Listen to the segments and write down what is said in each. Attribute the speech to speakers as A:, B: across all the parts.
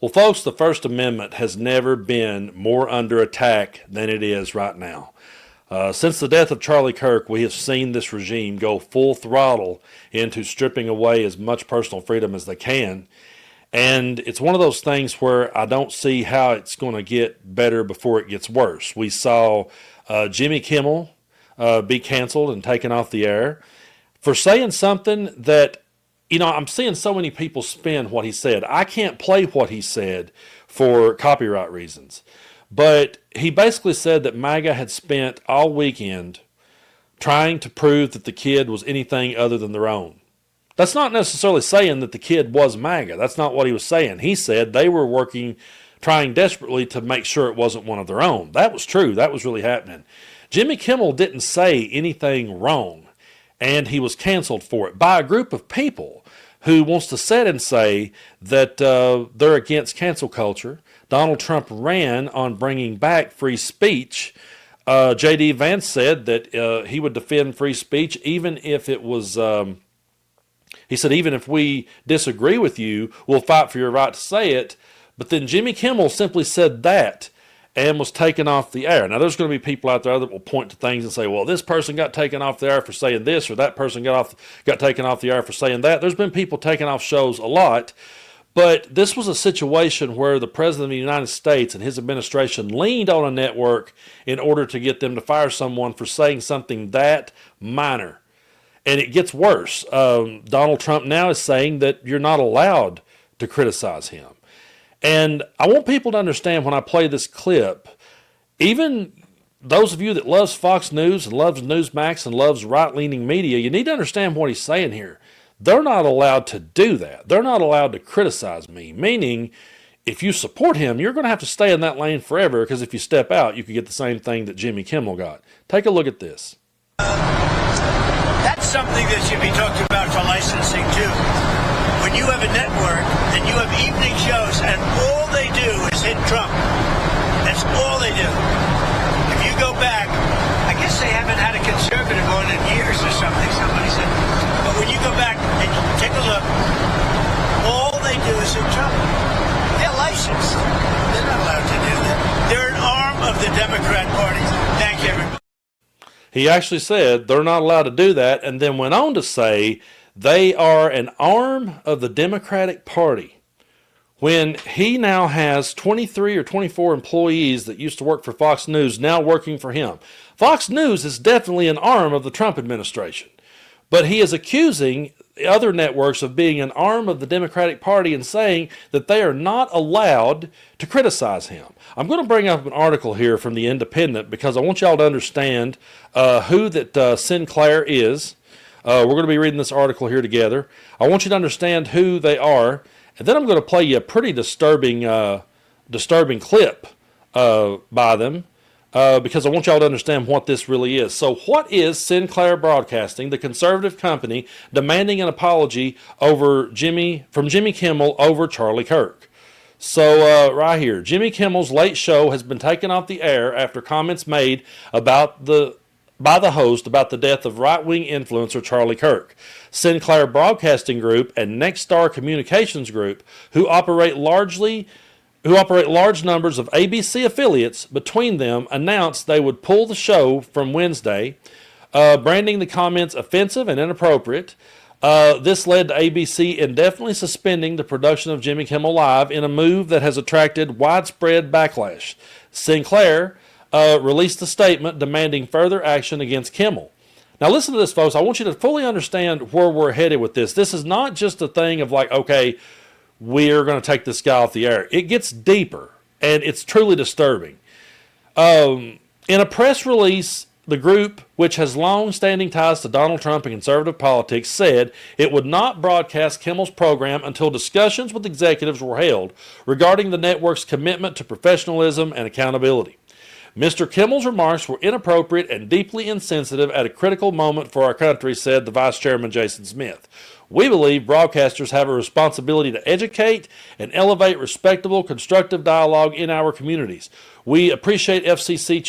A: Well, folks, the First Amendment has never been more under attack than it is right now. Since the death of Charlie Kirk, we have seen this regime go full throttle into stripping away as much personal freedom as they can. And it's one of those things where I don't see how it's going to get better before it gets worse. We saw Jimmy Kimmel be canceled and taken off the air for saying something that, I'm seeing so many people spin what he said. I can't play what he said for copyright reasons. But he basically said that MAGA had spent all weekend trying to prove that the kid was anything other than their own. That's not necessarily saying that the kid was MAGA. That's not what he was saying. He said they were trying desperately to make sure it wasn't one of their own. That was true. That was really happening. Jimmy Kimmel didn't say anything wrong, and he was canceled for it by a group of people who wants to sit and say that they're against cancel culture. Donald Trump ran on bringing back free speech. J.D. Vance said that he would defend free speech even if it was, he said, even if we disagree with you, we'll fight for your right to say it. But then Jimmy Kimmel simply said that and was taken off the air. Now, there's going to be people out there that will point to things and say, well, this person got taken off the air for saying this, or that person got taken off the air for saying that. There's been people taken off shows a lot. But this was a situation where the President of the United States and his administration leaned on a network in order to get them to fire someone for saying something that minor. And it gets worse. Donald Trump now is saying that you're not allowed to criticize him. And I want people to understand when I play this clip, even those of you that loves Fox News and loves Newsmax and loves right-leaning media, you need to understand what he's saying here. They're not allowed to do that. They're not allowed to criticize me, meaning if you support him, you're going to have to stay in that lane forever, because if you step out, you could get the same thing that Jimmy Kimmel got. Take a look at this.
B: That's something that should be talked about for licensing, too. When you have a network and you have evening shows and all they do is hit Trump, that's all they do. If you go back, I guess they haven't had a conservative on in years or something, somebody said. But when you go back and take a look, all they do is hit Trump. They're licensed. They're not allowed to do that. They're an arm of the Democrat Party. Thank you, everybody.
A: He actually said they're not allowed to do that, and then went on to say they are an arm of the Democratic Party, when he now has 23 or 24 employees that used to work for Fox News now working for him. Fox News is definitely an arm of the Trump administration, but he is accusing other networks of being an arm of the Democratic Party and saying that they are not allowed to criticize him. I'm going to bring up an article here from The Independent because I want y'all to understand who that Sinclair is. We're going to be reading this article here together. I want you to understand who they are, and then I'm going to play you a pretty disturbing clip by them because I want y'all to understand what this really is. So what is Sinclair Broadcasting, the conservative company, demanding an apology from Jimmy Kimmel over Charlie Kirk? So right here, Jimmy Kimmel's Late Show has been taken off the air after comments made by the host about the death of right-wing influencer Charlie Kirk. Sinclair Broadcasting Group and Nexstar Communications Group, who operate large numbers of ABC affiliates between them, announced they would pull the show from Wednesday, branding the comments offensive and inappropriate. This led to ABC indefinitely suspending the production of Jimmy Kimmel Live in a move that has attracted widespread backlash. Sinclair released a statement demanding further action against Kimmel. Now listen to this, folks. I want you to fully understand where we're headed with this. This is not just a thing of like, okay, we're going to take this guy off the air. It gets deeper, and it's truly disturbing. In a press release, the group, which has long-standing ties to Donald Trump and conservative politics, said it would not broadcast Kimmel's program until discussions with executives were held regarding the network's commitment to professionalism and accountability. Mr. Kimmel's remarks were inappropriate and deeply insensitive at a critical moment for our country, said the Vice Chairman Jason Smith. We believe broadcasters have a responsibility to educate and elevate respectable, constructive dialogue in our communities. We appreciate FCC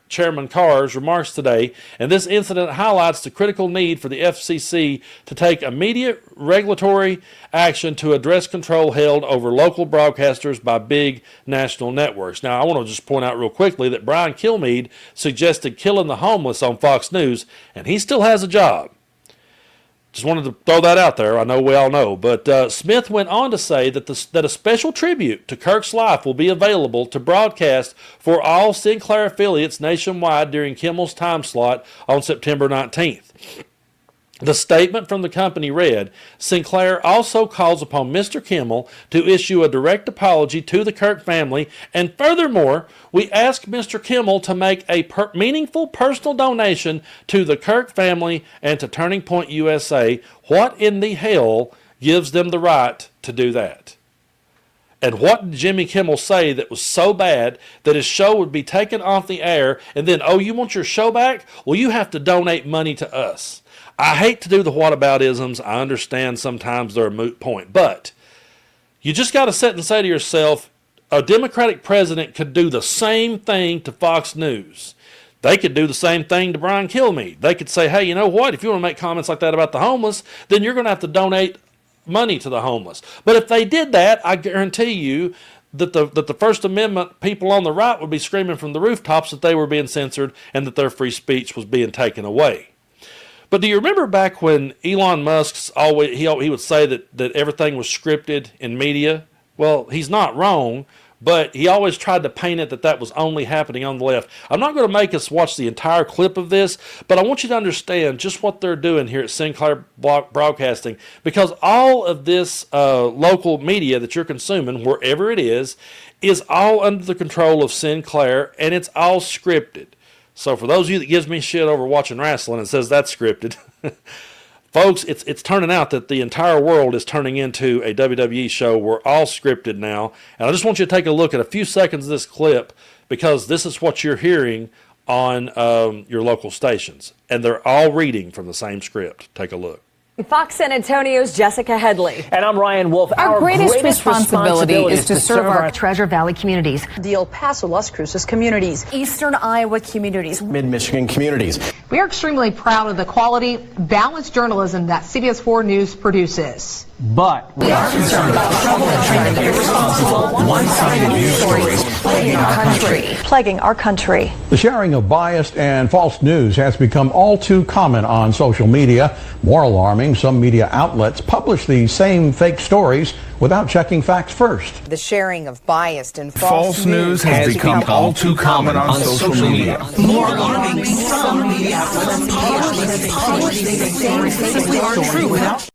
A: Chairman Carr's remarks today, and this incident highlights the critical need for the FCC to take immediate regulatory action to address control held over local broadcasters by big national networks. Now, I want to just point out real quickly that Brian Kilmeade suggested killing the homeless on Fox News, and he still has a job. Just wanted to throw that out there. I know we all know. But Smith went on to say that that a special tribute to Kirk's life will be available to broadcast for all Sinclair affiliates nationwide during Kimmel's time slot on September 19th. The statement from the company read, Sinclair also calls upon Mr. Kimmel to issue a direct apology to the Kirk family, and furthermore, we ask Mr. Kimmel to make a meaningful personal donation to the Kirk family and to Turning Point USA. What in the hell gives them the right to do that? And what did Jimmy Kimmel say that was so bad that his show would be taken off the air, and then, oh, you want your show back? Well, you have to donate money to us. I hate to do the whataboutisms. I understand sometimes they're a moot point. But you just got to sit and say to yourself, a Democratic president could do the same thing to Fox News. They could do the same thing to Brian Kilmeade. They could say, hey, you know what? If you want to make comments like that about the homeless, then you're going to have to donate money to the homeless. But if they did that, I guarantee you that the First Amendment people on the right would be screaming from the rooftops that they were being censored and that their free speech was being taken away. But do you remember back when Elon Musk's always he would say that everything was scripted in media? Well, he's not wrong, but he always tried to paint it that was only happening on the left. I'm not going to make us watch the entire clip of this, but I want you to understand just what they're doing here at Sinclair Broadcasting, because all of this local media that you're consuming, wherever it is all under the control of Sinclair, and it's all scripted. So for those of you that gives me shit over watching wrestling and says that's scripted, folks, it's turning out that the entire world is turning into a WWE show. We're all scripted now. And I just want you to take a look at a few seconds of this clip, because this is what you're hearing on your local stations. And they're all reading from the same script. Take a look.
C: Fox San Antonio's Jessica Headley.
D: And I'm Ryan Wolf.
C: Our greatest responsibility is to serve our
E: Treasure Valley communities,
F: the El Paso, Las Cruces communities,
C: Eastern Iowa communities,
G: Mid-Michigan communities.
F: We are extremely proud of the quality, balanced journalism that CBS 4 News produces.
G: But
E: we are concerned about the trouble and trend of irresponsible, one-sided news stories
C: plaguing our country.
H: The sharing of biased and false news has become all too common on social media. More alarming, some media outlets publish these same fake stories without checking facts first.
I: The sharing of biased and
J: false news has become all too common on social media.
E: More alarming, some media outlets publish these same things that aren't true without.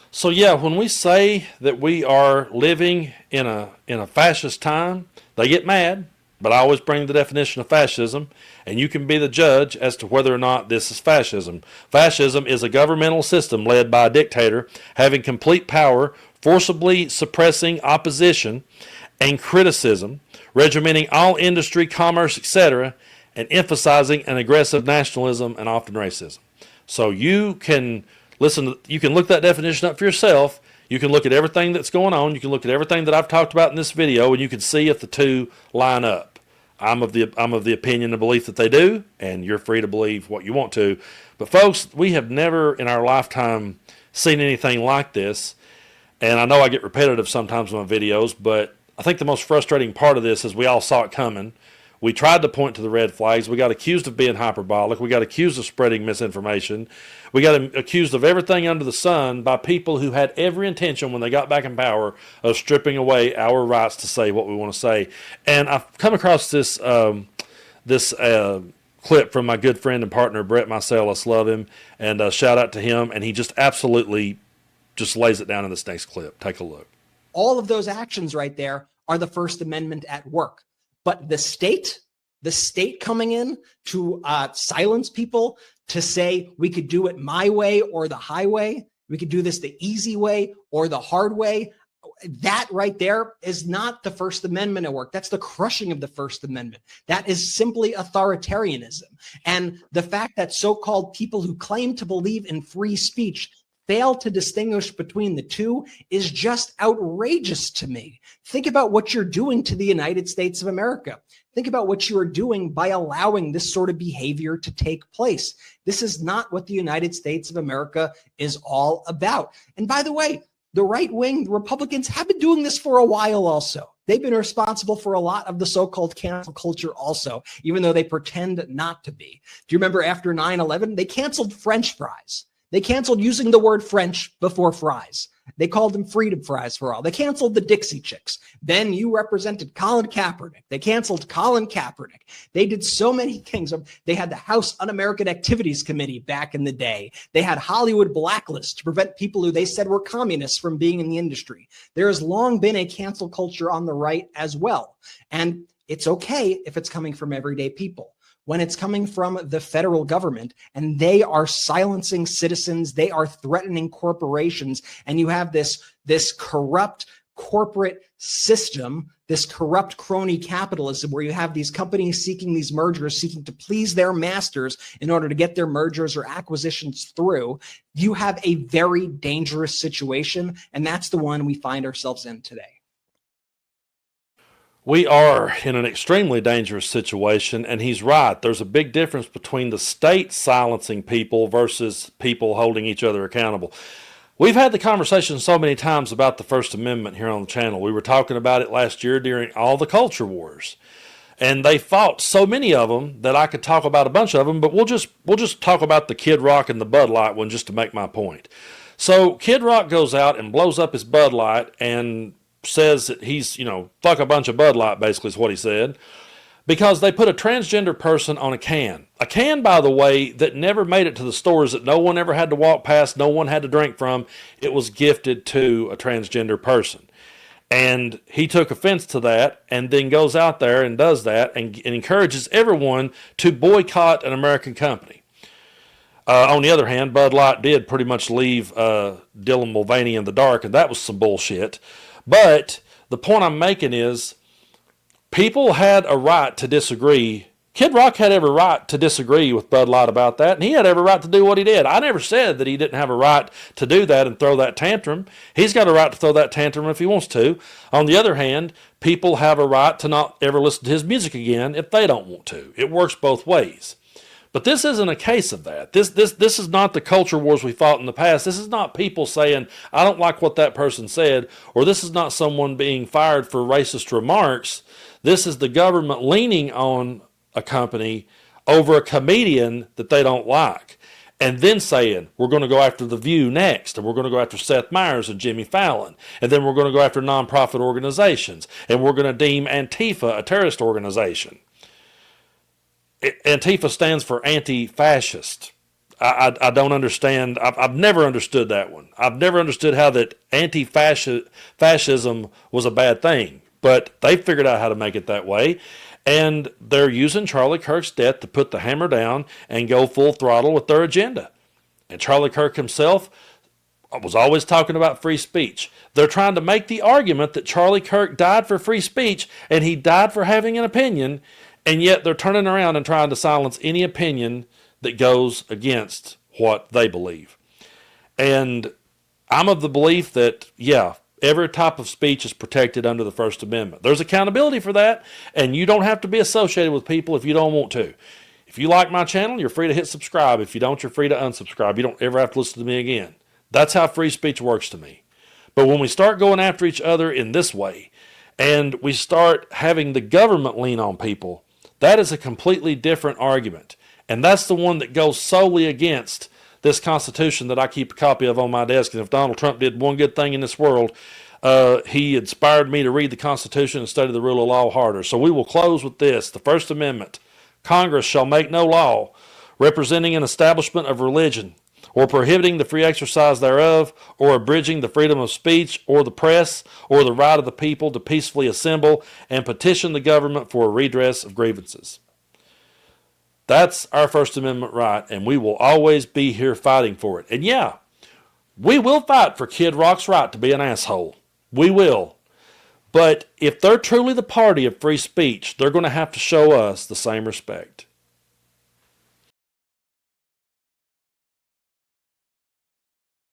A: So yeah, when we say that we are living in a fascist time, they get mad, but I always bring the definition of fascism, and you can be the judge as to whether or not this is fascism. Fascism is a governmental system led by a dictator having complete power, forcibly suppressing opposition and criticism, regimenting all industry, commerce, etc., and emphasizing an aggressive nationalism and often racism. So you can you can look that definition up for yourself. You can look at everything that's going on. You can look at everything that I've talked about in this video, and you can see if the two line up. I'm of the opinion and belief that they do, and you're free to believe what you want to. But folks, we have never in our lifetime seen anything like this. And I know I get repetitive sometimes in my videos, but I think the most frustrating part of this is we all saw it coming. We tried to point to the red flags. We got accused of being hyperbolic. We got accused of spreading misinformation. We got accused of everything under the sun by people who had every intention when they got back in power of stripping away our rights to say what we want to say. And I've come across this clip from my good friend and partner, Brett Marcellus. Love him. And shout out to him. And he just absolutely just lays it down in this next clip. Take a look.
K: All of those actions right there are the First Amendment at work. But the state coming in to silence people, to say we could do it my way or the highway, we could do this the easy way or the hard way, that right there is not the First Amendment at work. That's the crushing of the First Amendment. That is simply authoritarianism. And the fact that so-called people who claim to believe in free speech fail to distinguish between the two is just outrageous to me. Think about what you're doing to the United States of America. Think about what you are doing by allowing this sort of behavior to take place. This is not what the United States of America is all about. And by the way, the right wing, the Republicans have been doing this for a while also. They've been responsible for a lot of the so-called cancel culture also, even though they pretend not to be. Do you remember after 9/11, they canceled French fries? They canceled using the word French before fries. They called them freedom fries for all. They canceled the Dixie Chicks. Then you represented Colin Kaepernick. They canceled Colin Kaepernick. They did so many things. They had the House Un-American Activities Committee back in the day. They had Hollywood Blacklist to prevent people who they said were communists from being in the industry. There has long been a cancel culture on the right as well. And it's okay if it's coming from everyday people. When it's coming from the federal government and they are silencing citizens, they are threatening corporations, and you have this corrupt corporate system, this corrupt crony capitalism where you have these companies seeking these mergers, seeking to please their masters in order to get their mergers or acquisitions through, you have a very dangerous situation, and that's the one we find ourselves in today.
A: We are in an extremely dangerous situation, and he's right. There's a big difference between the state silencing people versus people holding each other accountable. We've had the conversation so many times about the First Amendment here on the channel. We were talking about it last year during all the culture wars, and they fought so many of them that I could talk about a bunch of them, but we'll just talk about the Kid Rock and the Bud Light one just to make my point. So Kid Rock goes out and blows up his Bud Light and says that he's, fuck a bunch of Bud Light, basically is what he said, because they put a transgender person on a can. A can, by the way, that never made it to the stores, that no one ever had to walk past, no one had to drink from. It was gifted to a transgender person. And he took offense to that and then goes out there and does that and encourages everyone to boycott an American company. On the other hand, Bud Light did pretty much leave Dylan Mulvaney in the dark, and that was some bullshit. But the point I'm making is people had a right to disagree. Kid Rock had every right to disagree with Bud Light about that, and he had every right to do what he did. I never said that he didn't have a right to do that and throw that tantrum. He's got a right to throw that tantrum if he wants to. On the other hand, people have a right to not ever listen to his music again if they don't want to. It works both ways. But this isn't a case of that. This is not the culture wars we fought in the past. This is not people saying, I don't like what that person said, or this is not someone being fired for racist remarks. This is the government leaning on a company over a comedian that they don't like, and then saying, we're going to go after The View next, and we're going to go after Seth Meyers and Jimmy Fallon, and then we're going to go after nonprofit organizations, and we're going to deem Antifa a terrorist organization. Antifa stands for anti-fascist. I don't understand. I've never understood that one. I've never understood how that anti-fascism was a bad thing. But they figured out how to make it that way. And they're using Charlie Kirk's death to put the hammer down and go full throttle with their agenda. And Charlie Kirk himself was always talking about free speech. They're trying to make the argument that Charlie Kirk died for free speech and he died for having an opinion. And yet they're turning around and trying to silence any opinion that goes against what they believe. And I'm of the belief that, every type of speech is protected under the First Amendment. There's accountability for that, and you don't have to be associated with people if you don't want to. If you like my channel, you're free to hit subscribe. If you don't, you're free to unsubscribe. You don't ever have to listen to me again. That's how free speech works to me. But when we start going after each other in this way, and we start having the government lean on people, that is a completely different argument. And that's the one that goes solely against this Constitution that I keep a copy of on my desk. And if Donald Trump did one good thing in this world, he inspired me to read the Constitution and study the rule of law harder. So we will close with this. The First Amendment. Congress shall make no law representing an establishment of religion, or prohibiting the free exercise thereof, or abridging the freedom of speech, or the press, or the right of the people to peacefully assemble and petition the government for a redress of grievances. That's our First Amendment right, and we will always be here fighting for it. And we will fight for Kid Rock's right to be an asshole. We will. But if they're truly the party of free speech, they're going to have to show us the same respect.